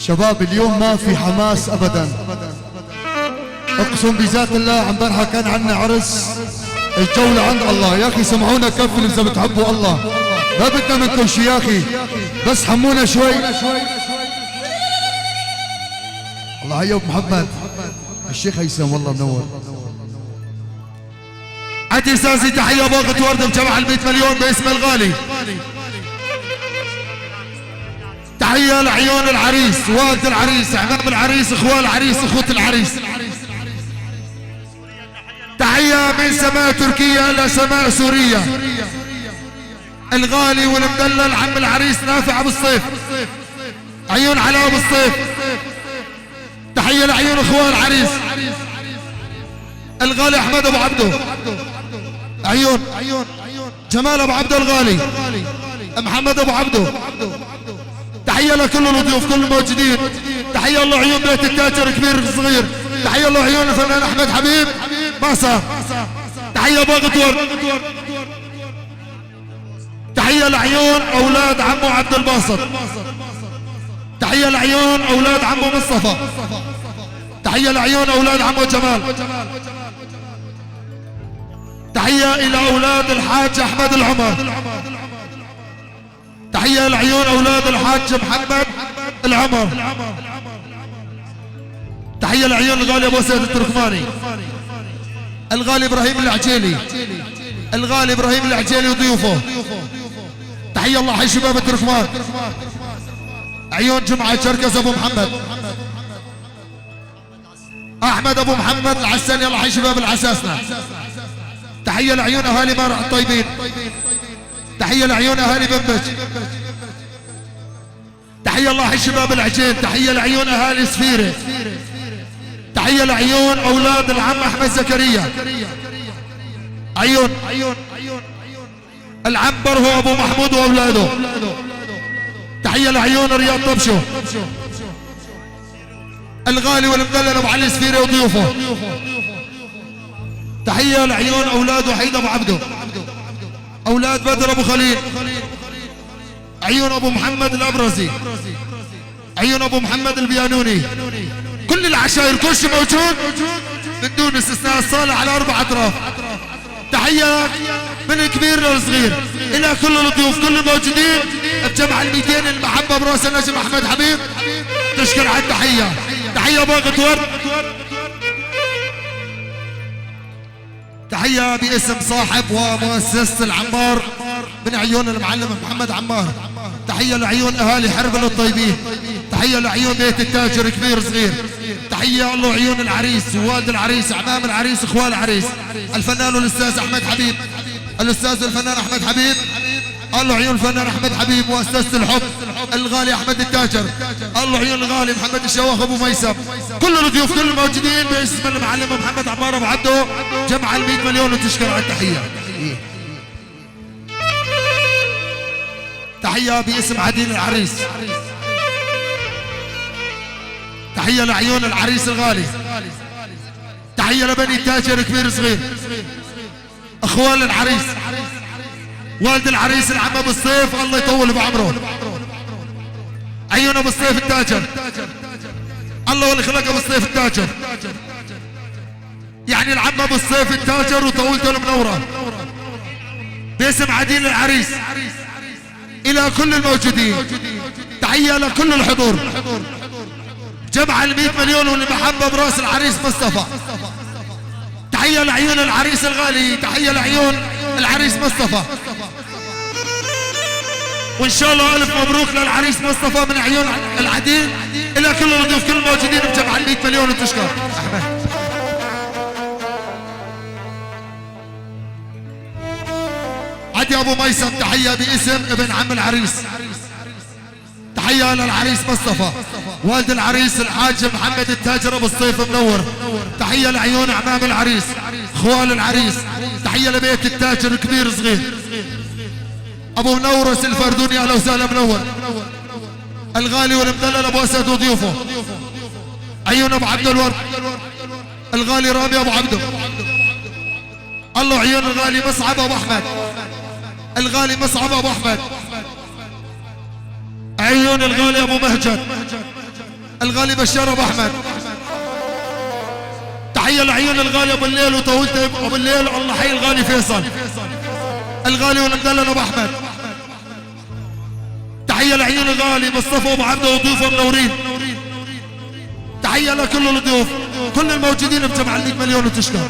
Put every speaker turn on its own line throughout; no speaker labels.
شباب اليوم ما في حماس ابدا، اقسم بذات الله. امبارحه كان عندنا عرس، الجولة عند الله. يا اخي سمعونا كفل اذا بتحبوا الله، ما بدنا منكم شي يا اخي، بس حمونا شوي. الله حيا ابو محمد الشيخ هيثم، والله منور.
عندي استاذي تحيه باقة ورده بجمع ال100 مليون باسم الغالي. تحيه لعيون العريس، والد العريس، احباب العريس، اخوان العريس، اخوة العريس. تحيه من سماء تركيا الى سماء سوريا. الغالي والمدلل عم العريس نافع ابو الصيف، عيون علاء ابو الصيف. تحيه لعيون اخوان العريس، الغالي احمد ابو عبده، عيون جمال ابو عبده الغالي، محمد ابو عبده. تحيه لكل الضيوف كل الموجودين. تحيه الله عيون بيت التاجر كبير صغير. تحيه الله عيون الفنان احمد حبيب باصة. تحيه باقة ورد. تحيه لعيون اولاد عمو عبد الباسط. تحيه لعيون اولاد عمو مصطفى. تحيه لعيون اولاد عمو جمال. تحيه الى اولاد الحاج احمد العمر. تحيه لعيون اولاد الحاج محمد العمر. تحيه لعيون الغالي ابو سيد التركماني، الغالي ابراهيم العجيلي، الغالي ابراهيم العجيلي وضيوفه. تحيه الله حي شباب التركمان، عيون جمعه شركز ابو محمد، احمد ابو محمد العساني، الله حي شباب العساسنه. تحيه لعيون اهالي مرع الطيبين. تحيه لعيون اهالي بنبج. تحيه الله حي شباب العجين. تحيه لعيون اهالي سفيره. تحيه لعيون اولاد العم احمد زكريا، عيون العم برهو ابو محمود واولاده. تحيه لعيون رياض طبشو، الغالي والمدلل ابو علي سفيره وضيوفه. تحيه لعيون اولاد وحيد ابو عبده، اولاد بدر ابو خليل، عيون ابو محمد الابرزي، عيون ابو محمد البيانوني. كل العشائر كل شيء موجود من دون استثناء، الصالح على 4 اطراف. تحيه من الكبير للصغير الى كل الضيوف كل الموجودين بجمع ال200 المحبه براس النجم احمد حبيب. تشكر على التحيه. تحيه باقة ورد. تحيه باسم صاحب ومؤسسه العمار من عيون المعلم محمد عمار. تحيه لعيون اهالي حربل الطيبين. تحيه لعيون بيت التاجر كبير صغير. تحيه الله عيون العريس ووالد العريس، اعمام العريس، اخوان العريس، الفنان والاستاذ احمد حبيب، الاستاذ الفنان احمد حبيب. الله عيون الفنان احمد حبيب مؤسسه الحب، الغالي احمد التاجر. الله عيون الغالي محمد الشواخ ابو ميسم. كل الضيوف كل الموجودين باسم المعلم محمد عمار ابو عبده جمع ال100 مليون وتشكر على التحيه. تحيه باسم عديل العريس. تحيه لعيون العريس الغالي. تحيه لبني التاجر كبير صغير، اخوان العريس، والد العريس العم ابو الصيف الله يطول بعمره، عيون ابو الصيف التاجر. الله اللي خلق ابو الصيف التاجر، يعني العم ابو الصيف التاجر وطولته المنوره. باسم عديل العريس الى كل الموجودين. تحيه لكل الحضور. جمع ال100 مليون والمحبه براس العريس مصطفى. تحيه لعيون العريس الغالي. تحيه لعيون العريس مصطفى، وان شاء الله الف مبروك للعريس مصطفى من عيون العديل الى كل الضيوف كل الموجودين بجمع ال100 مليون وتشكر. عدي ابو ميسم. تحيه باسم ابن عم العريس. تحيه للعريس مصطفى، والد العريس الحاج محمد التاجر ابو الصيف منور. تحيه لعيون اعمام العريس، اخوال العريس. تحيه لبيت التاجر كبير صغير، ابو منورس الفردوني اهلا وسهلا منور. الغالي والمدلل ابو اسد وضيوفه، عيون ابو عبد الورد، الغالي رامي ابو عبده. الله عيون الغالي مصعب ابو احمد، الغالي مصعب ابو احمد. عيون الغالي ابو مهجد، الغالي بشار ابو احمد. تحية لعيون الغالي ابو الليل وطولت ابو الليل. الله حي الغالي فيصل الغالي والمدلل ابو احمد. تحية لعيون الغالي مصطفى ابو عبده وضيوفه منورين. تحية لكل الضيوف كل الموجودين بجمع ال 100 مليون وتشكر.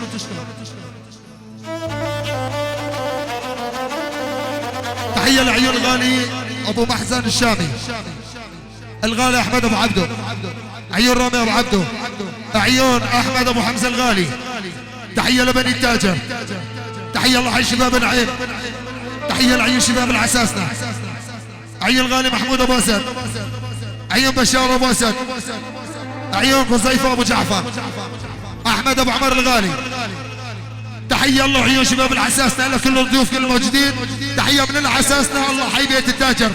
تحية لعيون الغالي ابو محزن الشامي الغالي احمد ابو عبده. عيون رامي ابو عبده. عيون احمد ابو حمزه الغالي. تحية لبني التاجر. تحية الله حي شباب العين. تحية لعيون شباب العساسنة. عيون الغالي محمود ابو اسد. عيون بشار ابو اسد. عيون قصيفة ابو جعفر. احمد ابو عمر الغالي. تحية الله عيون شباب العساسنة الى كل الضيوف كل الموجودين. تحية من العساسنة الله حي بيت التاجر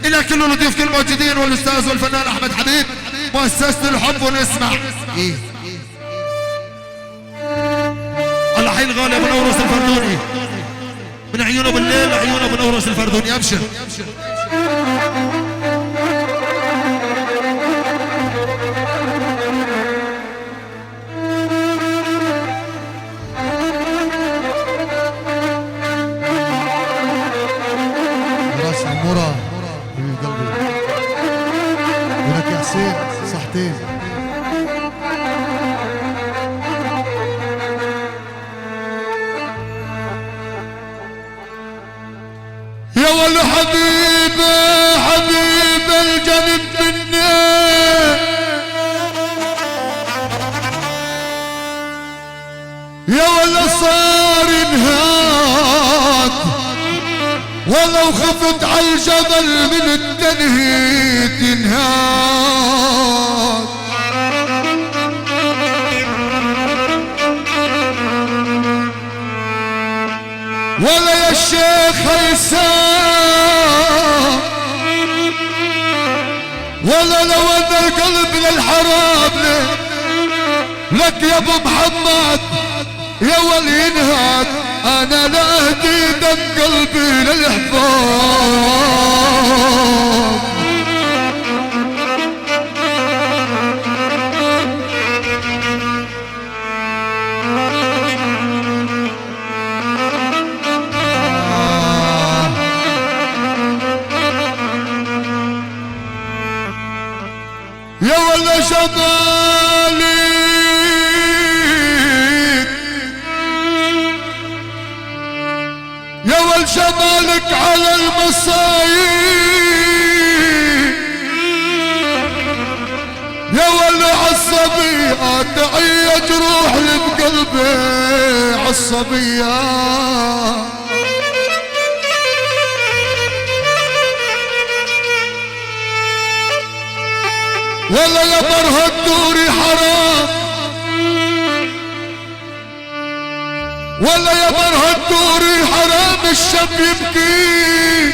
الى كل الضيوف كل الموجودين والاستاذ والفنان احمد حبيب مؤسسة الحب ونسمع. إيه؟ الله حي الغالي ابو نورس الفردوني من عيون ابو الليل عيون ابو نورس الفردوني. ابشر
راس عمورة حبيب قلبي ولك يا حسين صحتين. يا ولد حبيبي حبيب الجنب مني يا ولد صار انهاك ولو خفت عالجبل من التنهيد انهاك. ولا يا الشيخ هيثم ولا لو انا القلب للحرام لك يا ابو محمد يا ولي ينهاد. انا لا اهدي دم قلبي للحباب. يا ولا جمالي يا ول جمالك على المصايب يا ول عالصبية تعية جروح اللي بقلبي عالصبية. ولا يا برها الدوري حرام ولا يا برها الدوري حرام الشاب يبكي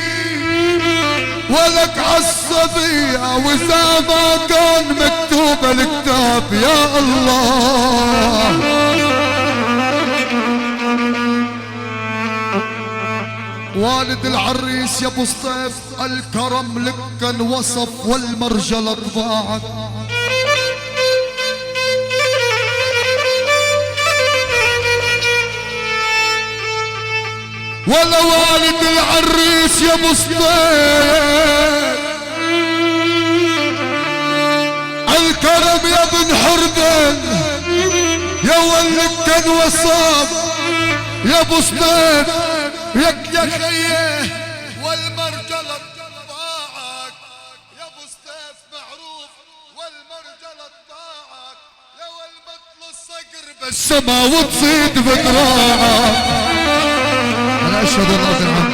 ولك عالصبية وإذا ما كان مكتوب الكتاب يا الله. والد العريس يا ابو سطيف الكرم لك كان وصف والمرجلة طباعك. ولا والد العريس يا ابو سطيف الكرم يا ابن حردن يا ولك كان وصف يا ابو سطيف يك يا خيه والمرجلة طباعك يا ابو سطيف معروف والمرجلة طباعك يا والمثل الصقر بالسما وتصيد بذراعك. انا اشهد الله بالحق.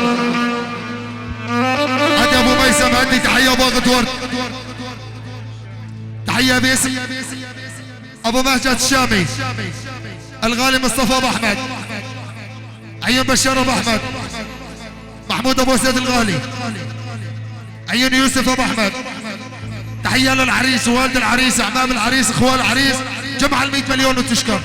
عندي ابو ميسم عندي تحية باغت ورد. تحية باسم ابو مهجد الشامي الغالي مصطفى ابو احمد. عيون بشار ابو احمد. محمود ابو اسد الغالي. عيون يوسف ابو احمد. تحية للعريس ووالد العريس اعمام العريس اخوان العريس جمع ال 100 مليون وتشكر.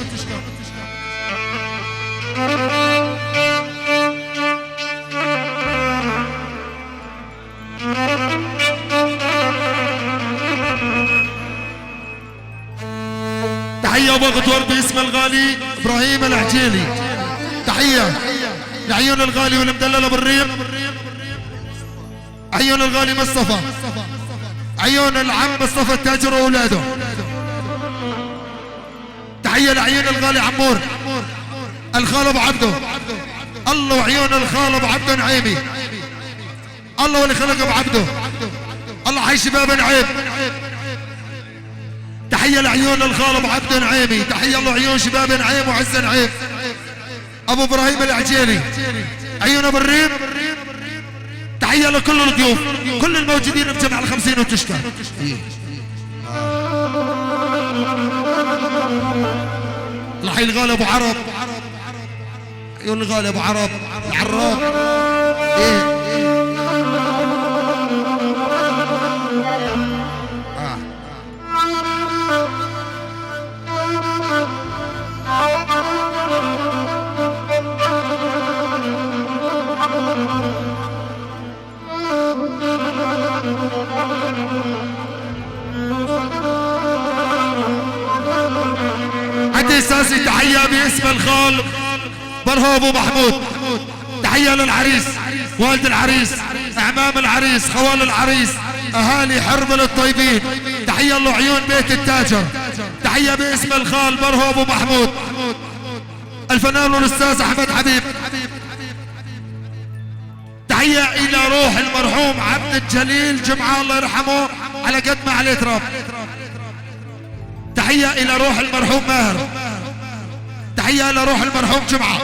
وقت ورد باسم الغالي ابراهيم العجيلي. تحية لعيون الغالي والمدلل ابو الريم، عيون الغالي مصطفى، عيون العم مصطفى التاجر واولاده. تحية لعيون الغالي عمور، الخال ابو عبده، الله وعيون الخال ابو عبده نعيمي، الله واللي خلق ابو عبده، الله حي شباب نعيم. تحية لعيون الخال ابو عبده نعيمي، تحية الله عيون شباب نعيم وعز نعيم. ابو ابراهيم العجيلي، عيون ابو الريم. تحية لكل الضيوف، كل الموجودين بجمع ال50 وتشكى. الله حي الغالي ابو عرب، عيون الغالي ابو عرب العراب. عندي اساسي تحية باسم الخال برهو ابو محمود. تحية للعريس، والد العريس، اعمام العريس، خوال العريس، اهالي حرمل الطيبين. تحية له عيون بيت التاجر. تحية باسم الخال برهو ابو محمود، الفنان الاستاذ احمد حبيب. تحية الى روح المرحوم عبد الجليل جمعة الله يرحمه على قد ما عليه تراب. تحية الى روح المرحوم ماهر. تحية الى روح المرحوم جمعة.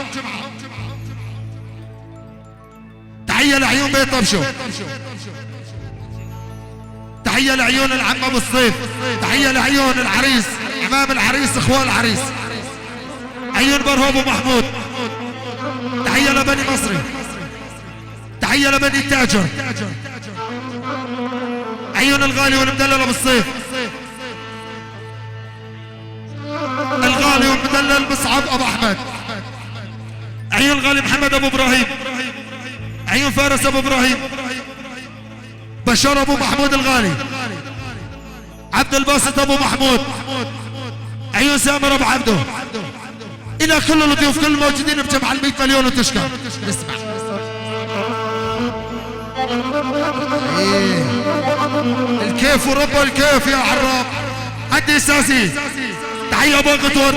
تحية لعيون بيت طبشو. تحية لعيون العم ابو الصيف. تحية لعيون العريس، امام العريس، اخوان العريس، عيون برهو ابو محمود. تحية لبني مصري. تحية لبني التاجر، عيون الغالي والمدلل ابو الصيف، الغالي والمدلل مصعب ابو احمد، عيون الغالي محمد ابو ابراهيم، عيون فارس ابو ابراهيم، بشار ابو محمود الغالي، عبد الباسط ابو محمود، عيون سامر ابو عبده. الى كل الضيوف كل الموجودين بجمع ال100 مليون وتشكى. اسمع الكيف ورب الكيف يا عراب. عندي اساسي تحية ابو قطور.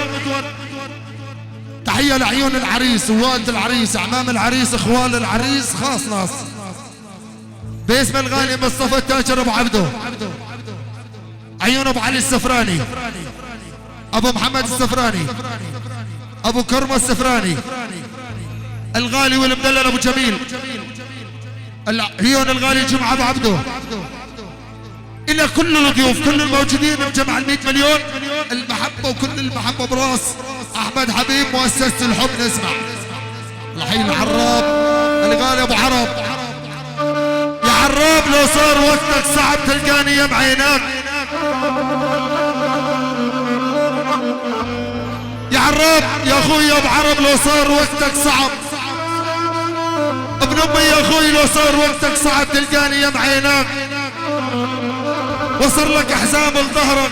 تحية لعيون العريس ووالد العريس، اعمام العريس، اخوال العريس، خاص ناس باسم الغالي مصطفى التاجر ابو عبده، عيون ابو علي السفراني، ابو محمد السفراني، ابو كرمة السفراني، الغالي والمدلل ابو جميل، عيون الغالي جمعة ابو عبده. الى كل الضيوف كل الموجودين بجمع ال100 مليون. المحبة وكل المحبة براس احمد حبيب مؤسسة الحب. نسمع الله حي العراب الغالي ابو عرب. يا عراب لو صار وقتك صعب تلقاني يم عيناك. يا عراب يا اخوي يا ابو عرب لو صار وقتك صعب، ابن امي يا اخوي لو صار وقتك صعب تلقاني يم عيناك. وصر لك حزام لظهرك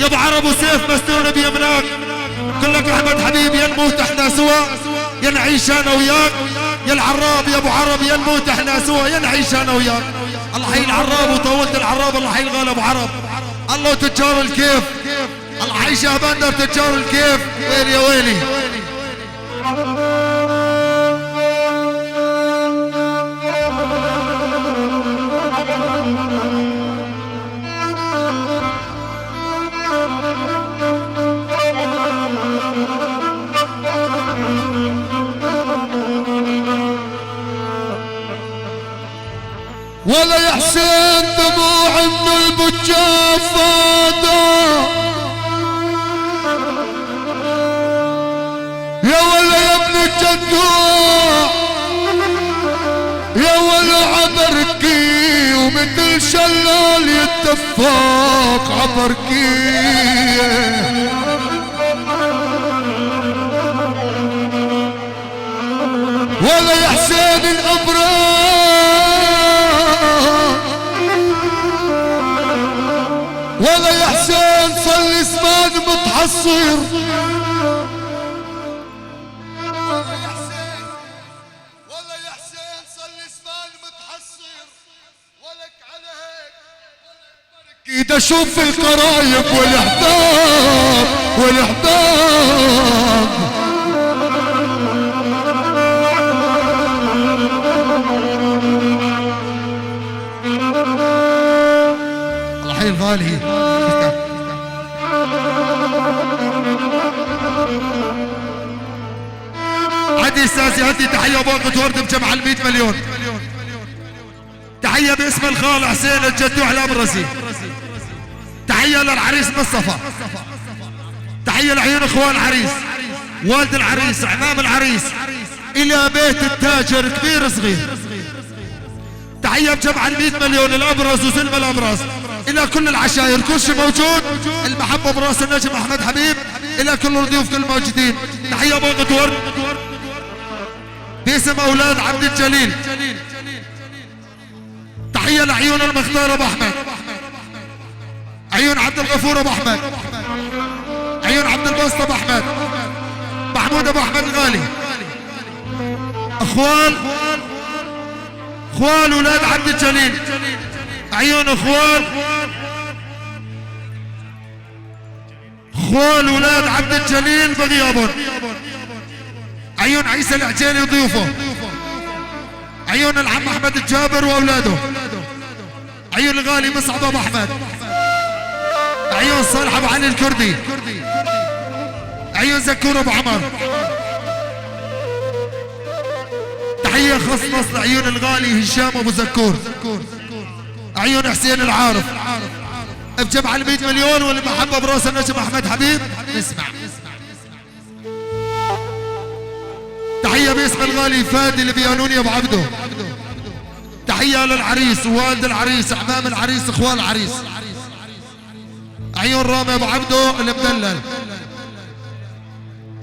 يا ابو عرب وسيف مسنون بيمناك. كلك احمد حبيب يا نموت احنا سوا يا نعيش انا وياك. يا العراب يا ابو عرب يا نموت احنا سوا يا نعيش انا وياك. الله حي العراب وطولت العراب. الله حي الغالي ابو عرب. الله وتجار الكيف. الله حي شهباندر تجار الكيف. ويلي يا ويلي.
ولا يا حسين دموع من البجاف فاضة، يا ولا يا ابن الجدوع، يا ولا عبركي ومثل شلال يتفاق عبركي. ولا يا حسين الأبرار، ولا يا حسين صلي زمان متحصر اكيد اشوف القرايب والاحباب والاحباب.
الله حي الغالي. عدي استاذي هدي تحيه وباقة ورد بجمع ال 100 مليون. تحيه باسم الخال حسين الجدوح الابرزي. تحيه للعريس مصطفى. تحيه لعيون اخوان العريس والد العريس عمام العريس الى بيت التاجر كبير صغير. تحيه بجمع ال 100 مليون الابرز وسلم الابرز الى كل العشاير كل شيء موجود. المحبه براس النجم احمد حبيب الى كل الضيوف كل الموجودين. تحيه باقة ورد باسم اولاد عبد الجليل. تحيه لعيون المختار ابو احمد، عيون عبد الغفور ابو احمد، عيون عبد الباسط ابو احمد، محمود ابو احمد الغالي. اخوان اولاد عبد الجليل، عيون اخوان اولاد عبد الجليل بغيابهم. عيون عيسى العجيلي وضيوفه، عيون العم احمد الجابر واولاده، عيون الغالي مصعب ابو احمد، عيون صالح ابو علي الكردي، عيون زكور ابو عمر. تحيه خاصه لعيون الغالي هشام ابو زكور، عيون حسين العارف بجمع ال 100 مليون والمحبه براس النجم احمد حبيب. اسمع تحيه باسم الغالي فادي البيانوني ابو عبده. تحيه للعريس ووالد العريس اعمام العريس اخوان العريس. عيون رامي ابو عبده المدلل،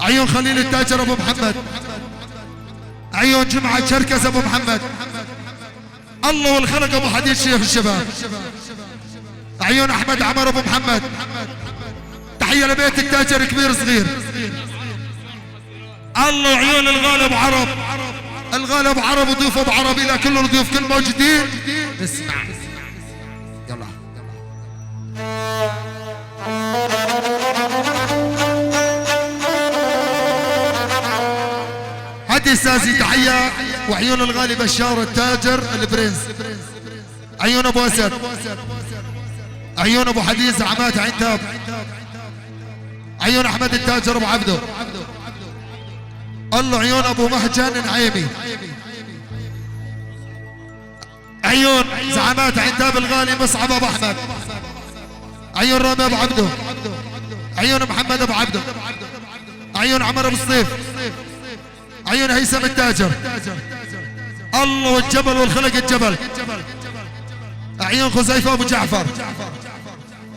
عيون خليل التاجر ابو محمد، عيون جمعه شركس ابو محمد، الله والخلق ابو حديد شيخ الشباب، عيون احمد عمر ابو محمد. تحيه لبيت التاجر كبير صغير. الله وعيون الغالي ابو عرب، الغالي ابو عرب وضيوف ابو عرب الى كل الضيوف كل موجودين. اسمع يلا هدي استاذي. تحيه وعيون الغالي بشار التاجر البرنس، عيون ابو اسد، عيون ابو حديث عمات عين تاب، عيون احمد التاجر ابو عبده، الله عيون ابو مهجن العيمي، عيون زعمات عين تاب الغالي مصعب ابو احمد، عيون رامي ابو عبده، عيون محمد ابو عبده، عيون عمر ابو الصيف، عيون هيثم التاجر، الله والجبل والخلق الجبل، عيون خزيفه ابو جعفر،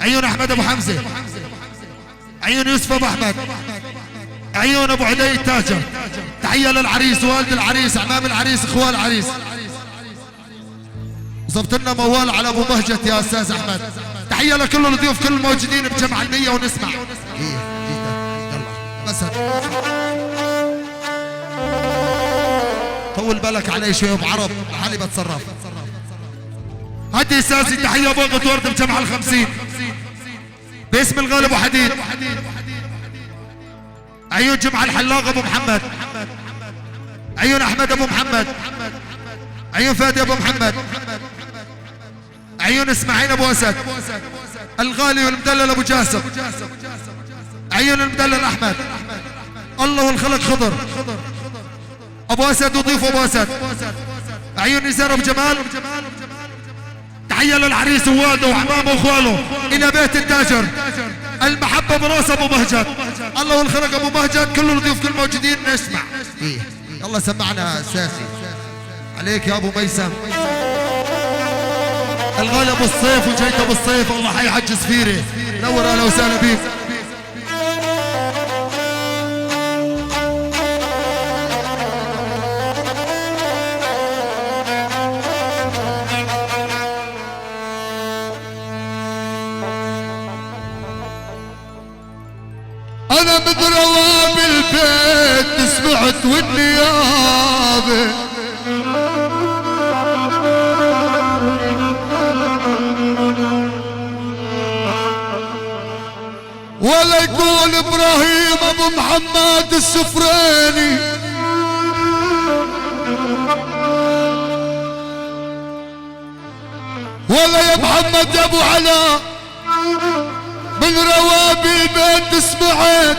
عيون احمد ابو حمزه، عيون يوسف ابو احمد، عيون ابو عدي التاجر. تحيه للعريس والد العريس اعمام العريس اخوان العريس. ظبط لنا موال على ابو بهجت يا استاذ احمد. تحيه لكل الضيوف كل الموجودين بجمع المية ونسمع. بس طول بالك علي شوي ابو عرب حالي بتصرف. هدي استاذي. تحيه باقة ورد بجمع ال50 باسم الغالي ابو حديد، عيون جمعه الحلاق ابو محمد، عيون احمد ابو محمد، عيون فادي ابو محمد، عيون اسماعيل ابو اسد، الغالي والمدلل ابو جاسم، عيون المدلل احمد، الله والخلق خضر ابو اسد وضيف ابو اسد، عيون نزار ابو جمال. تحيه للعريس ووالده وعمامه واخواله الى بيت التاجر، المحبه براس ابو بهجت، الله والخلق ابو بهجت كل الضيوف كل الموجودين. نسمع يلا سمعنا اساسي عليك يا ابو ميسم، الغالي ابو الصيف وجيت ابو الصيف. الله حي حج سفيري نور اهلا وسهلا بيك.
والنيابة ولا يقول ابراهيم ابو محمد السفراني ولا يا محمد يا ابو علاء من روابي البيت سمعت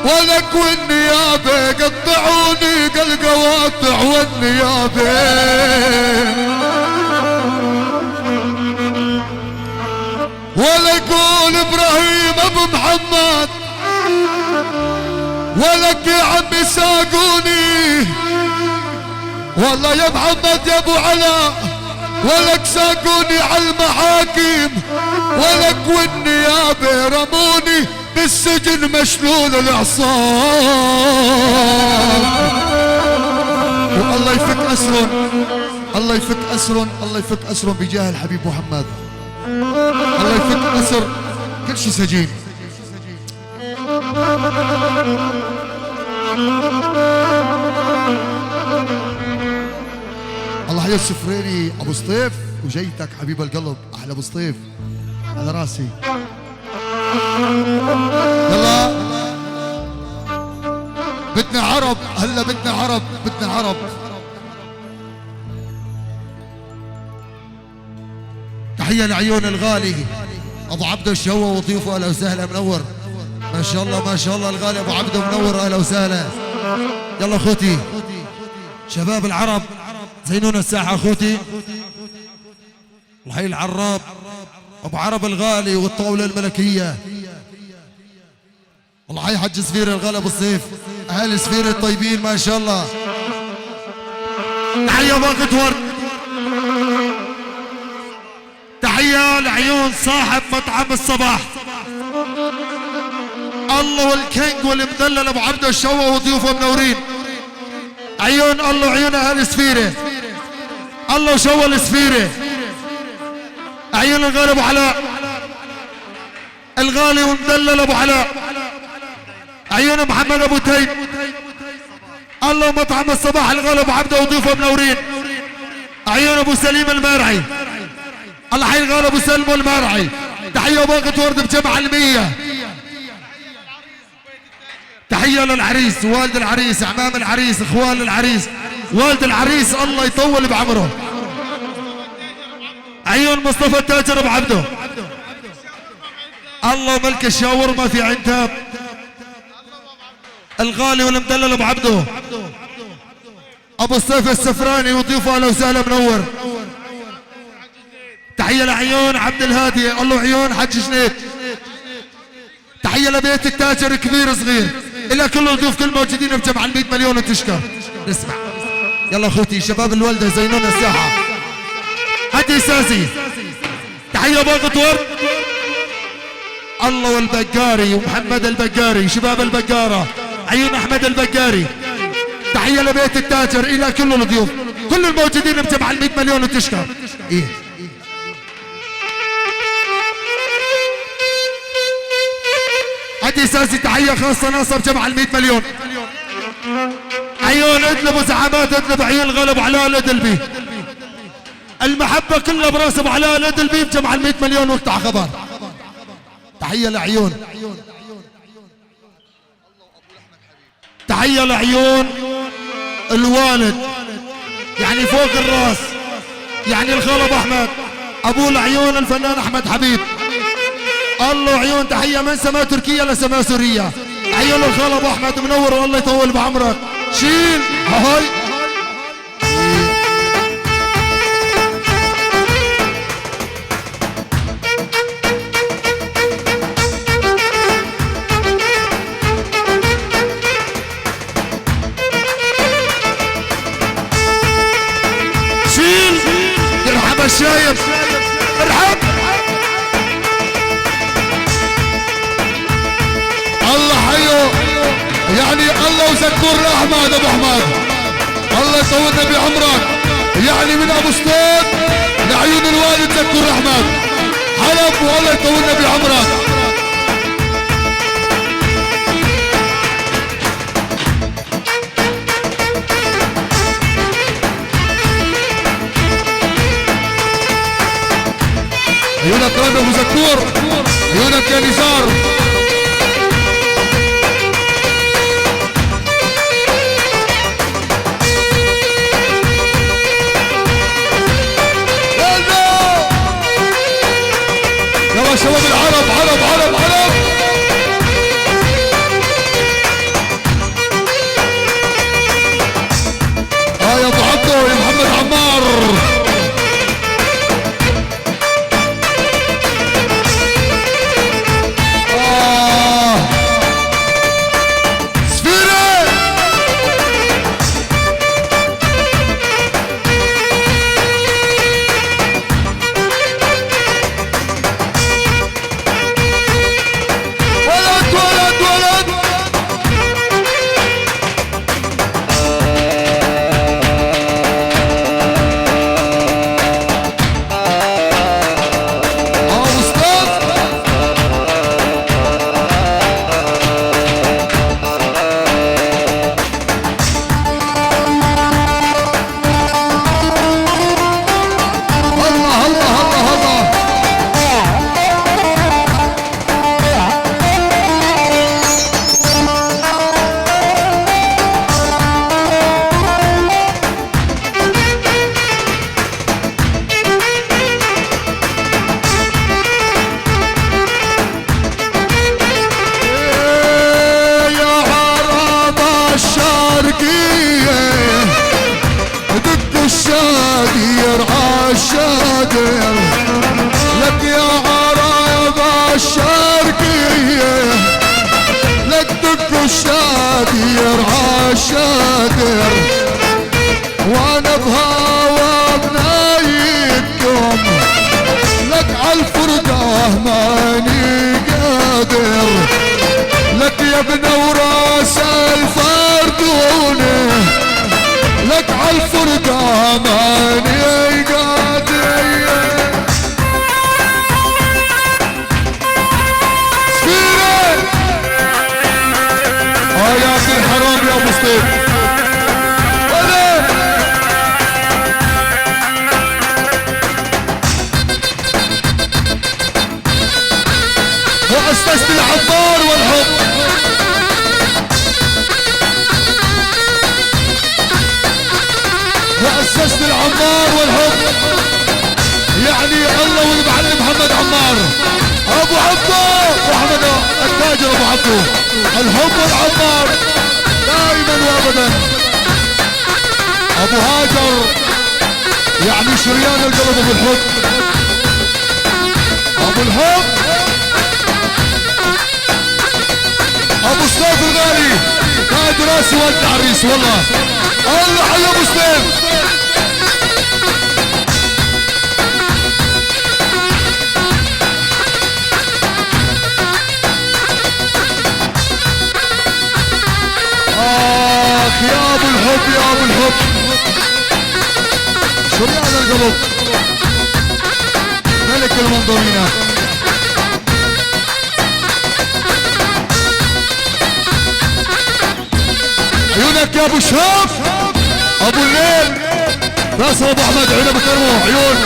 ولك والنيابة قطعوني قلقواطع والنيابة ولا يقول ابراهيم ابو محمد ولك يا عمي ساقوني والله يا محمد يا ابو علاء ولك ساقوني على المحاكم ولك والنيابة رموني بالسجن مشلول الاعصاب والله يفك اسرهم الله يفك اسرهم الله يفك اسرهم بجاه الحبيب محمد الله يفك اسر كل شيء سجين الله حي السفريني ابو سطيف وجيتك حبيب القلب احلى ابو سطيف على راسي يلا بدنا عرب هلا بدنا عرب بدنا عرب تحية لعيون الغالي ابو عبده الشوا وضيوفه اهلا وسهلا منور ما شاء الله ما شاء الله الغالي ابو عبده منور اهلا وسهلا يلا اخوتي شباب العرب زينونا الساحة اخوتي الحي العراب ابو عرب الغالي والطاولة الملكية الله حي حج سفير الغالي ابو الصيف اهل سفير الطيبين ما شاء الله
تحية باقة ورد تحية لعيون صاحب مطعم الصباح الله والكينج والمدلل ابو عبده الشوا وضيوفه منورين عيون الله وعيون اهل سفيره الله وشوا السفيره عيون الغالي ابو علاء الغالي ومدلل ابو علاء عيون محمد ابو تيم الله ومطعم الصباح الغالي ابو عبده وضيوفه منورين عيون ابو سليم المرعي الله حي الغالي ابو سلم المرعي تحيه باقة ورد بجمع المية تحيه للعريس والد العريس اعمام العريس اخوان العريس والد العريس الله يطول بعمره عيون مصطفى التاجر ابو عبده الله ملك الشاورما في عنتاب الغالي والمدلل ابو عبده ابو الصيف السفراني وضيوفه اهلا وسهلا منور تحيه لعيون عبد الهادي الله وعيون حج جنيد تحيه لبيت التاجر كبير صغير الى كل الضيوف كل موجودين بجمع 100 مليون وتشكر نسمع يلا اخوتي شباب الولده زينونا الساحه هدي ساسي تحيه باقة ورد الله والبقاري ومحمد البقاري شباب البقاره عيون احمد البقاري تحيه لبيت التاجر الى كل الضيوف كل الموجودين بجمع 100 مليون وتشكر ايه هدي ساسي تحيه خاصه ناصر جمع 100 مليون عيون ادلب وزعامات ادلب عيون الغلب علاء الادلبي المحبه كلها براس ابو علاء الادلبي بجمع 100 مليون وافتح خبر تحيه لعيون تحيه لعيون الوالد يعني فوق الراس يعني الخال ابو احمد ابو العيون الفنان احمد حبيب الله عيون تحيه من سماء تركيا لسماء سوريا عيون الخال ابو احمد منور والله يطول بعمرك شيل هاي شيل يرحم الشايب ارحم
الله حيو يعني الله وزكور احمد ابو احمد الله يطولنا بعمرك يعني من ابو سطيف لعيون الوالد زكور احمد حلب والله يطولنا بعمرك عيونك رامي ابو زكور، عيونك يا نزار. يلا شباب العرب، عرب عرب عرب. يا ابو عبدو يا محمد عمار. لك يا عرايب الشرقية، لك دق الشادير عالشادر، وانا بهوا بنايدكم، لك عالفرقة ماني قادر، لك يا ابن وراس الفردونة، لك عالفرقة ماني قادر. يا ابن الحرام يا ابو سطيف. مؤسسة العمار والحب، مؤسسة العمار والحب، يعني الله والمعلم محمد عمار ابو عبدو واحمد التاجر ابو عبدو. الحب والعمار دائما وابدا. ابو هاجر يعني شريان القلب ابو الحب، ابو الحب. ابو سليف الغالي تاج راسي والد عريس والله. الله حي ابو سليف. يا ابو الحب يا ابو الحب، شريان القلب، ملك المنظومين. عيونك يا ابو شهاب، ابو الليل، راس ابو احمد، عيون ابو كرمو، عيون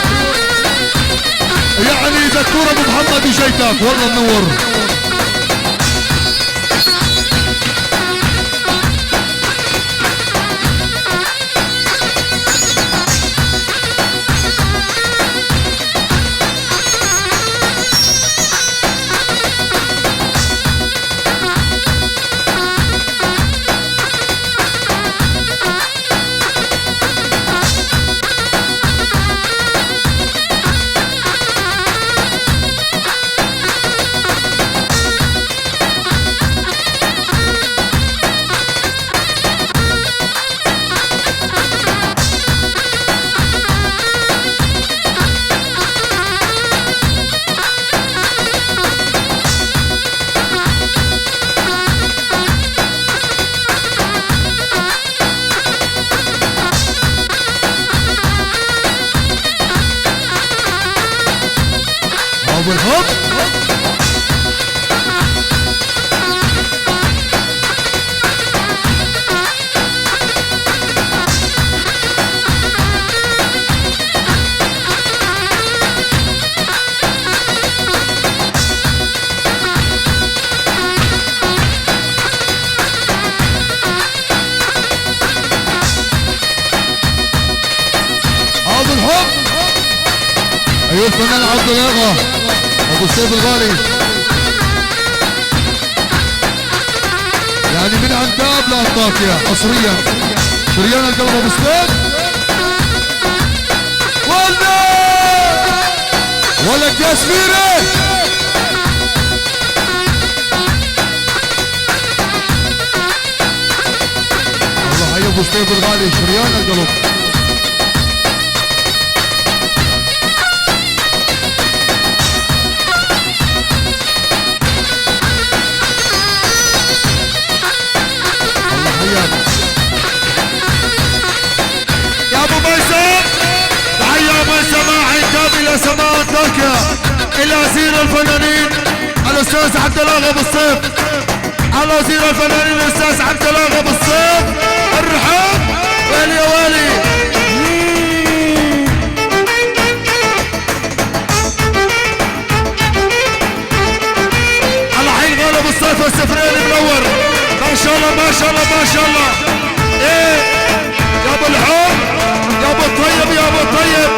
يعني دكتور ابو محمد وجيتك والله منور. ابو الحب الحب. ايوه الفنان عبد الاغا ابو السيف الغالي، يعني من عنتاب لانطاكيا حصريا. شريان القلب ابو السيف ولك يا سفيرة. الله حي ابو السيف الغالي شريان القلب. الله حياك
يا ابو ميسر. تحية ميسر مع عنتاب الى سماء انطاكيا، الى وزير الفنانين الاستاذ عبد الله ابو السيف، على وزير الفنانين الاستاذ عبد الله ابو السيف. الرحاب ويلي يا ويلي. على حين غالب الصيف والسفرين منور. ما شاء الله ما شاء الله ما شاء الله. ايه يا ابو الحب يا ابو الطيب يا ابو الطيب.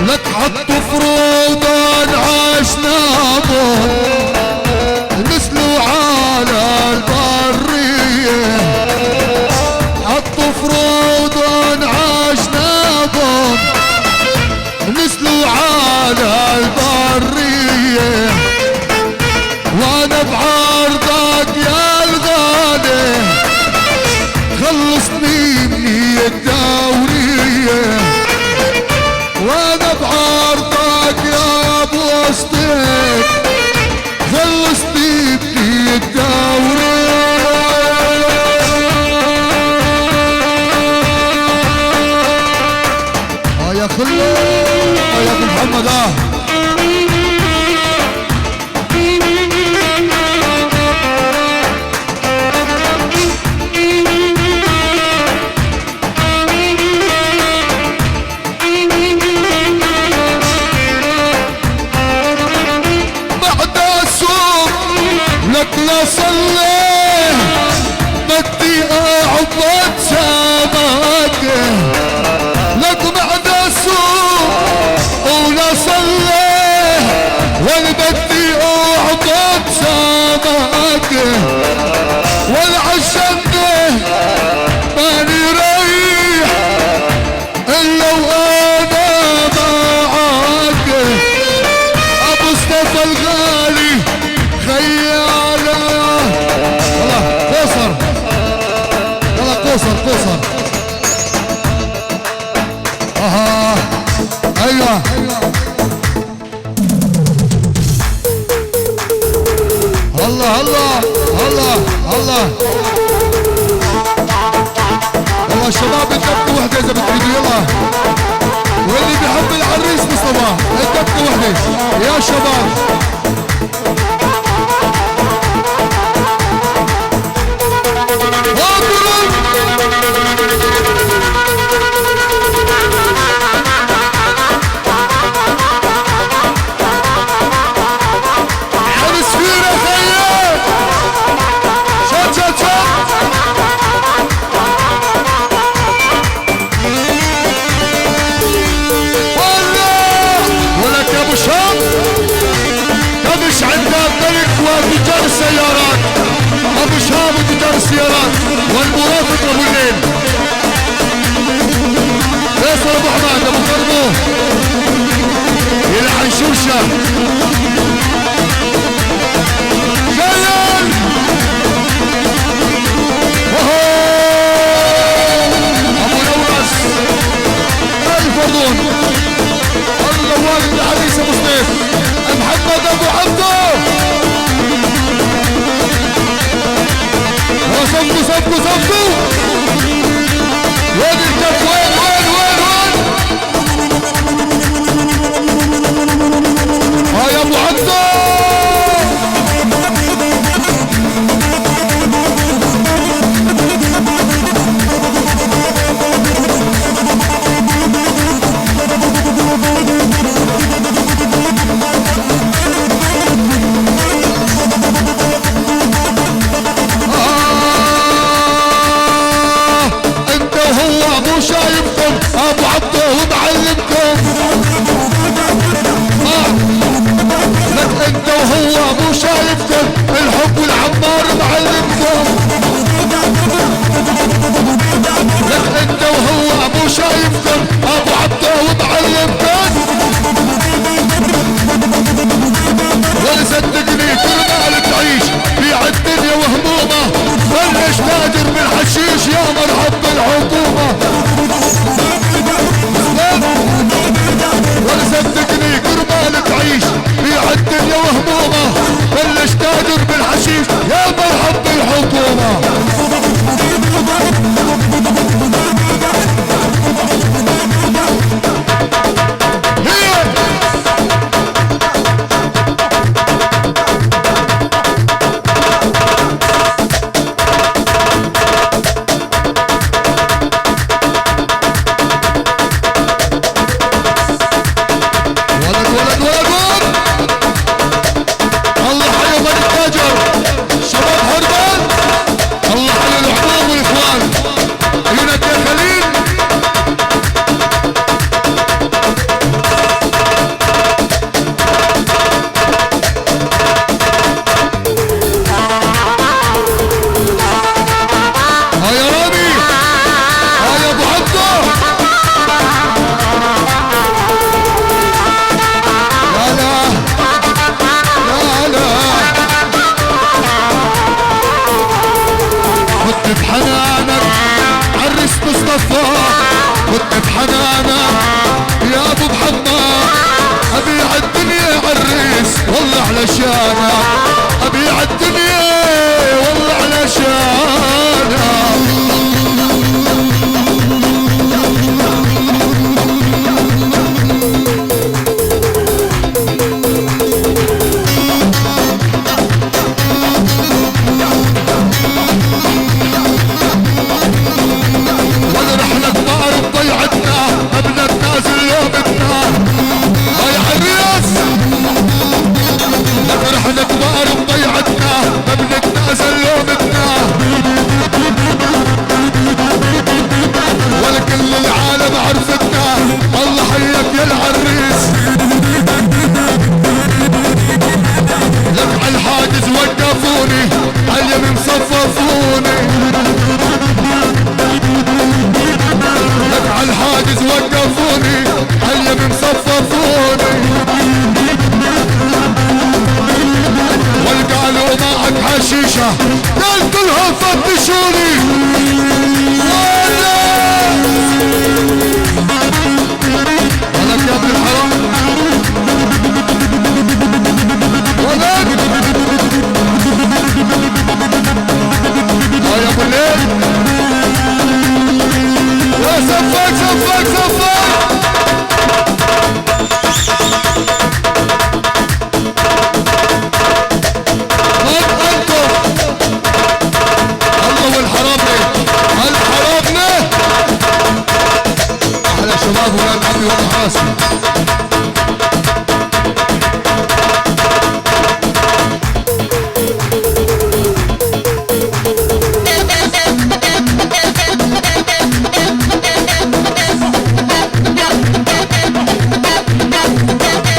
لك حط فروضا عشناهم نسلوا على البرية، حط فروضا عشناهم نسلوا على البرية، وانا بعرضك يا الغالي خلصني من الدورية، وانا بعرضك يا ابو وسطك خلصني بني الدوري. يا خلو يا ابو محمد لك لا صلي بدي اعبد سماك، لك بعد السوق ولا صلي وانا بدي اعبد سماك، والعشقني ماني رايح الا وانا معاك. ابو مصطفى الغالي خيال قصر يلا قصر قصر. اها ايوه الله الله الله الله. يلا الشباب الدبكة وحدة اذا بتريدوا يلا، واللي بيحب العريس مصطفى الدبكة وحدة يا شباب. وتجار السيارات ابو شهاب وتجار السيارات والمرافق ابو الليل فيصل ابو حماد ابو قربوه يلعن شوشه شلل ابو نواس الفرضون الله والد العريس ابو سنيف محمد ابو عبده صفوا وين الكف وين العريس والله على شانك ابيع الدنيا والله على شانك قال كلهم فتشوني ولك يا ابن الحرام ولك يا ابو الليل يا سفاك سفاك سفاك شباب ولاد عمي والله حاسبي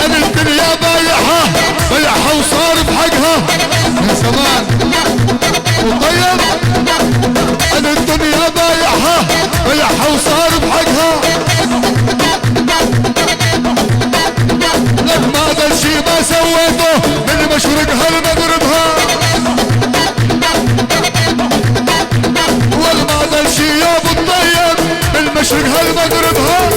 انا الدنيا بايعها وصار بحقها من زمان وطيب انا الدنيا بايعها وصار بحقها لك ما ذا الشي ما سويته من مشرقها لمغربها والما ذا الشي يا ابو الطيب من مشرقها لمغربها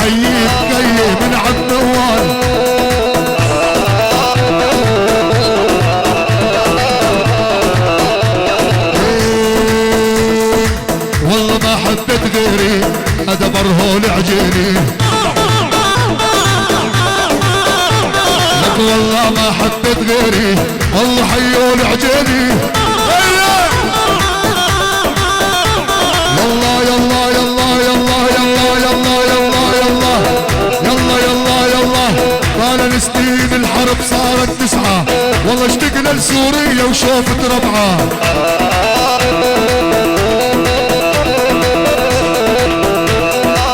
خيي خيي من عبد نوال. والله ما حبيت غيري هذا برهول عجيني لك والله ما حبيت غيري والله حيول عجيني. يلا يلا يلا يلا يلا يلا يلا يلا يلا يلا طال سنين الحرب صارت 9 والله اشتقنا لسوريا وشوفت ربعة.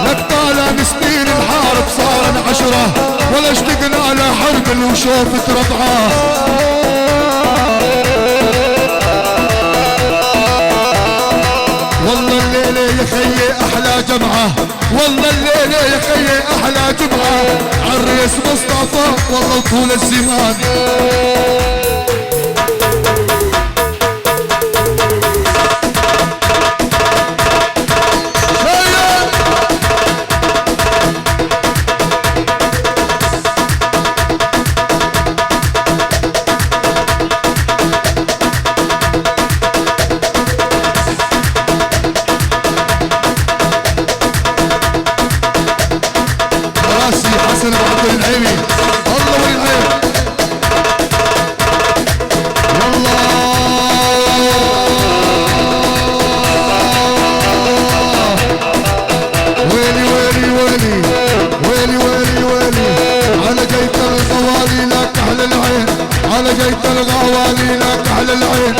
لك طال سنين الحرب صارت 10 والله اشتقنا لحرب وشوفت ربعة. والله الليلة يا خيي احلى جمعة والله الليلة يا خيي احلى جمعة عالريس مصطفى والله طول الزمان. حسن ابو عبد النعيمي الله وينعم. والله ويلي ويلي ويلي ويلي ويلي ويلي على جيت الغوالي لك اهل العين على جيت الغوالي لك اهل العين.